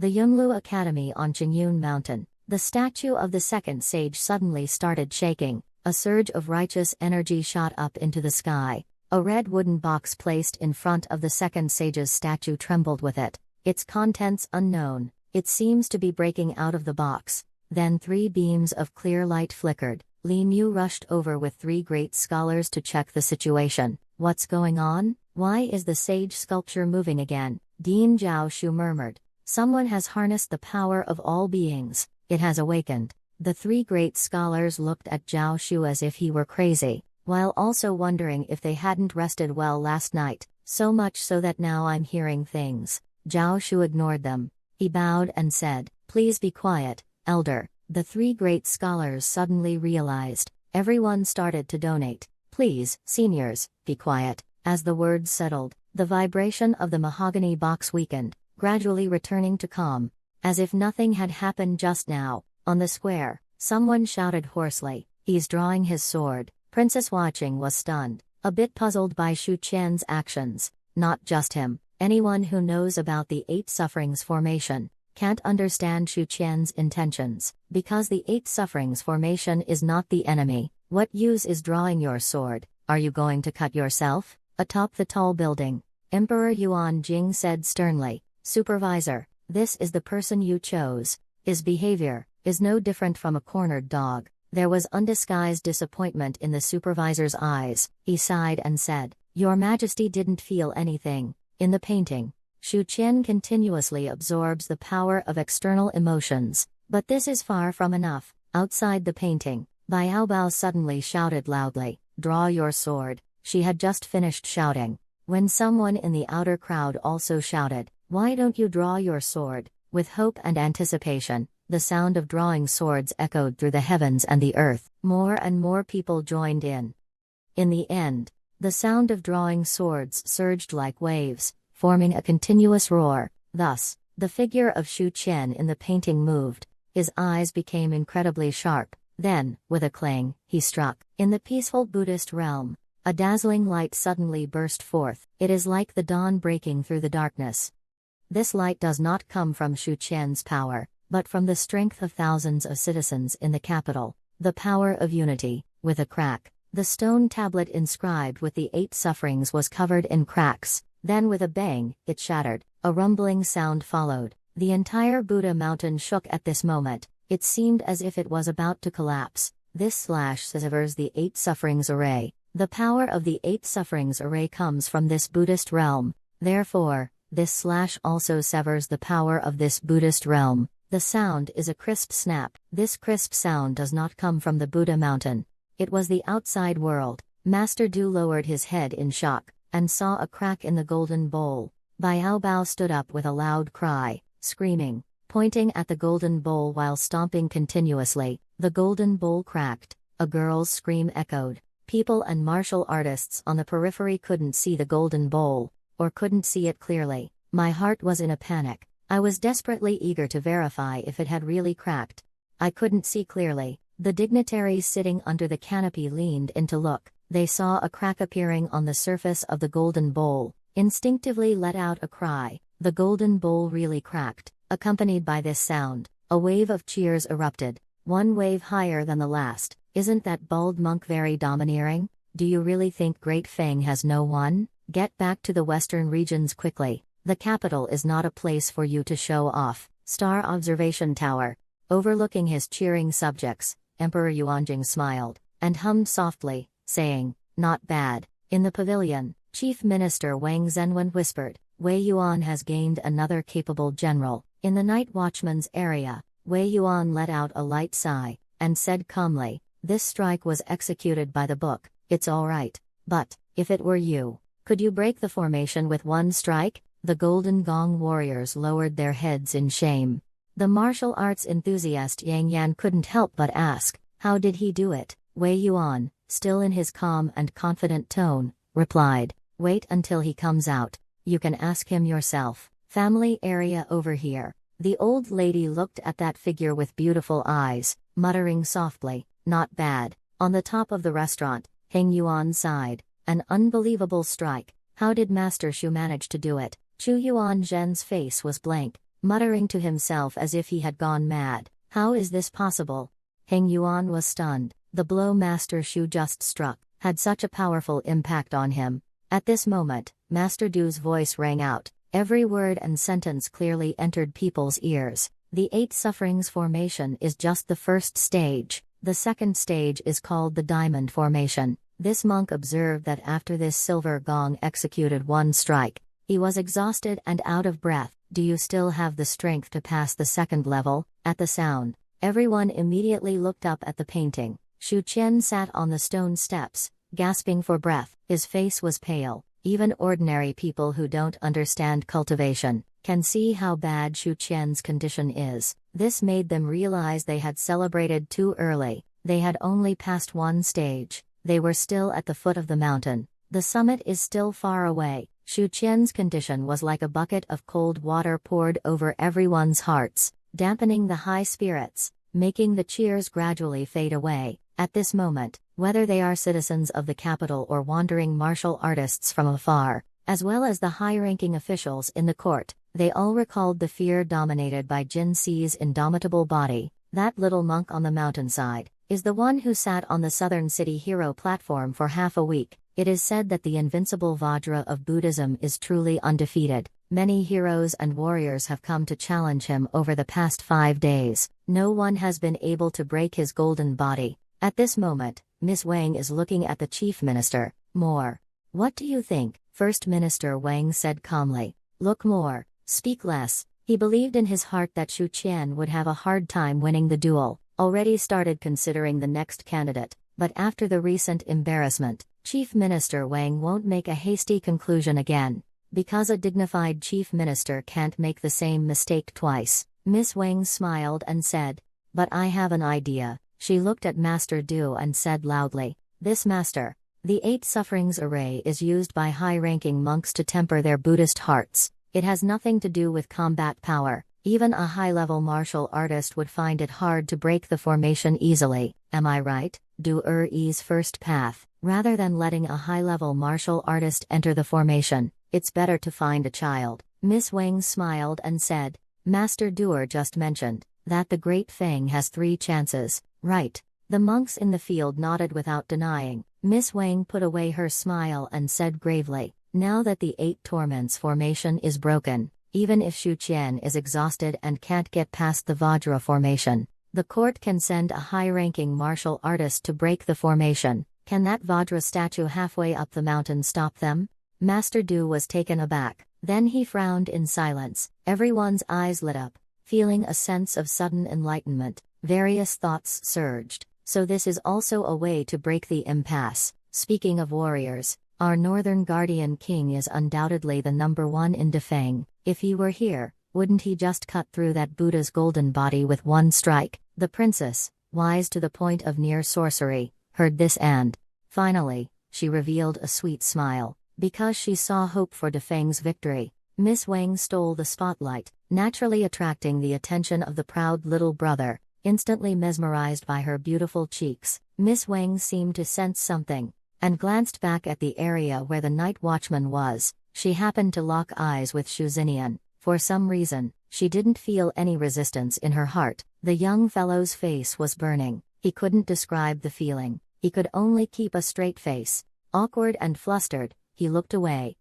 The Yunlu Academy on Qingyun Mountain. The statue of the second sage suddenly started shaking. A surge of righteous energy shot up into the sky. A red wooden box placed in front of the second sage's statue trembled with it. Its contents unknown. It seems to be breaking out of the box. Then 3 beams of clear light flickered. Li Mu rushed over with 3 great scholars to check the situation. What's going on? Why is the sage sculpture moving again? Dean Zhao Shu murmured. Someone has harnessed the power of all beings. It has awakened. The 3 great scholars looked at Zhao Shu as if he were crazy, while also wondering if they hadn't rested well last night, so much so that now I'm hearing things. Zhao Shu ignored them. He bowed and said, "Please be quiet, elder." The 3 great scholars suddenly realized. Everyone started to donate. "Please, seniors, be quiet." As the words settled, the vibration of the mahogany box weakened, gradually returning to calm. As if nothing had happened just now, on the square, someone shouted hoarsely, "He's drawing his sword." Princess watching was stunned, a bit puzzled by Shu Qian's actions. Not just him, anyone who knows about the 8 Sufferings formation can't understand Shu Qian's intentions. Because the 8 Sufferings formation is not the enemy, what use is drawing your sword? Are you going to cut yourself? Atop the tall building, Emperor Yuan Jing said sternly, "Supervisor, this is the person you chose. His behavior is no different from a cornered dog." There was undisguised disappointment in the supervisor's eyes. He sighed and said, "Your Majesty didn't feel anything." In the painting, Shu Qian continuously absorbs the power of external emotions. But this is far from enough. Outside the painting, Biao Bao suddenly shouted loudly, "Draw your sword." She had just finished shouting, when someone in the outer crowd also shouted, "Why don't you draw your sword?" With hope and anticipation, the sound of drawing swords echoed through the heavens and the earth. More and more people joined in. In the end, the sound of drawing swords surged like waves, forming a continuous roar. Thus, the figure of Shu Qian in the painting moved. His eyes became incredibly sharp. Then, with a clang, he struck. In the peaceful Buddhist realm, a dazzling light suddenly burst forth. It is like the dawn breaking through the darkness. This light does not come from Shu Qian's power, but from the strength of thousands of citizens in the capital. The power of unity. With a crack, the stone tablet inscribed with the 8 Sufferings was covered in cracks. Then with a bang, it shattered. A rumbling sound followed. The entire Buddha mountain shook at this moment. It seemed as if it was about to collapse. This slash severs the 8 Sufferings array. The power of the 8 Sufferings array comes from this Buddhist realm. Therefore, this slash also severs the power of this Buddhist realm. The sound is a crisp snap. This crisp sound does not come from the Buddha mountain. It was the outside world. Master Du lowered his head in shock, and saw a crack in the golden bowl. Biao Bao stood up with a loud cry, screaming, pointing at the golden bowl while stomping continuously. The golden bowl cracked. A girl's scream echoed. People and martial artists on the periphery couldn't see the golden bowl, or couldn't see it clearly. My heart was in a panic. I was desperately eager to verify if it had really cracked. I couldn't see clearly. The dignitaries sitting under the canopy leaned in to look. They saw a crack appearing on the surface of the golden bowl. Instinctively let out a cry. The golden bowl really cracked. Accompanied by this sound, a wave of cheers erupted. One wave higher than the last. "Isn't that bald monk very domineering? Do you really think Great Feng has no one? Get back to the western regions quickly. The capital is not a place for you to show off." Star Observation Tower. Overlooking his cheering subjects, Emperor Yuanjing smiled, and hummed softly, saying, "Not bad." In the pavilion, Chief Minister Wang Zhenwen whispered, "Wei Yuan has gained another capable general." In the night watchman's area, Wei Yuan let out a light sigh, and said calmly, "This strike was executed by the book. It's all right. But, if it were you, could you break the formation with one strike?" The Golden Gong warriors lowered their heads in shame. The martial arts enthusiast Yang Yan couldn't help but ask, how did he do it? Wei Yuan, still in his calm and confident tone, replied, "Wait until he comes out. You can ask him yourself." Family area over here. The old lady looked at that figure with beautiful eyes, muttering softly, "Not bad." On the top of the restaurant, Heng Yuan sighed, "An unbelievable strike. How did Master Shu manage to do it?" Chu Yuan Zhen's face was blank. muttering to himself as if he had gone mad. How is this possible? Heng Yuan was stunned. The blow Master Shu just struck had such a powerful impact on him. At this moment, Master Du's voice rang out. Every word and sentence clearly entered people's ears. The 8 sufferings formation is just the first stage. The second stage is called the diamond formation. This monk observed that after this silver gong executed one strike, he was exhausted and out of breath. Do you still have the strength to pass the second level? At the sound, everyone immediately looked up at the painting. Shu Qian sat on the stone steps, gasping for breath. His face was pale. Even ordinary people who don't understand cultivation can see how bad Shu Qian's condition is. This made them realize they had celebrated too early. They had only passed one stage. They were still at the foot of the mountain. The summit is still far away. Shu Qian's condition was like a bucket of cold water poured over everyone's hearts, dampening the high spirits, making the cheers gradually fade away. At this moment, whether they are citizens of the capital or wandering martial artists from afar, as well as the high-ranking officials in the court, they all recalled the fear dominated by Jin Si's indomitable body. That little monk on the mountainside is the one who sat on the southern city hero platform for half a week. It is said that the invincible Vajra of Buddhism is truly undefeated. Many heroes and warriors have come to challenge him over the past 5 days. No one has been able to break his golden body. At this moment, Miss Wang is looking at the chief minister. More. What do you think? First Minister Wang said calmly. Look more, speak less. He believed in his heart that Shu Qian would have a hard time winning the duel. Already started considering the next candidate, but after the recent embarrassment, Chief Minister Wang won't make a hasty conclusion again. Because a dignified chief minister can't make the same mistake twice. Miss Wang smiled and said, but I have an idea. She looked at Master Du and said loudly, this master. The 8 sufferings array is used by high-ranking monks to temper their Buddhist hearts. It has nothing to do with combat power. Even a high-level martial artist would find it hard to break the formation easily. Am I right? Do ease first path. Rather than letting a high-level martial artist enter the formation, it's better to find a child. Miss Wang smiled and said, Master Duer just mentioned that the Great Feng has 3 chances, right? The monks in the field nodded without denying. Miss Wang put away her smile and said gravely, now that the 8 torments formation is broken, even if Shu Qian is exhausted and can't get past the Vajra formation, the court can send a high-ranking martial artist to break the formation. Can that Vajra statue halfway up the mountain stop them? Master Du was taken aback. Then he frowned in silence. Everyone's eyes lit up, feeling a sense of sudden enlightenment. Various thoughts surged. So this is also a way to break the impasse. Speaking of warriors, our northern guardian king is undoubtedly the #1 in Dafeng. If he were here, wouldn't he just cut through that Buddha's golden body with one strike? The princess, wise to the point of near sorcery, heard this and, finally, she revealed a sweet smile, because she saw hope for Dafeng's victory. Miss Wang stole the spotlight, naturally attracting the attention of the proud little brother. Instantly mesmerized by her beautiful cheeks, Miss Wang seemed to sense something, and glanced back at the area where the night watchman was. She happened to lock eyes with Shu Zinian. For some reason, she didn't feel any resistance in her heart. The young fellow's face was burning. He couldn't describe the feeling. He could only keep a straight face. Awkward and flustered, he looked away.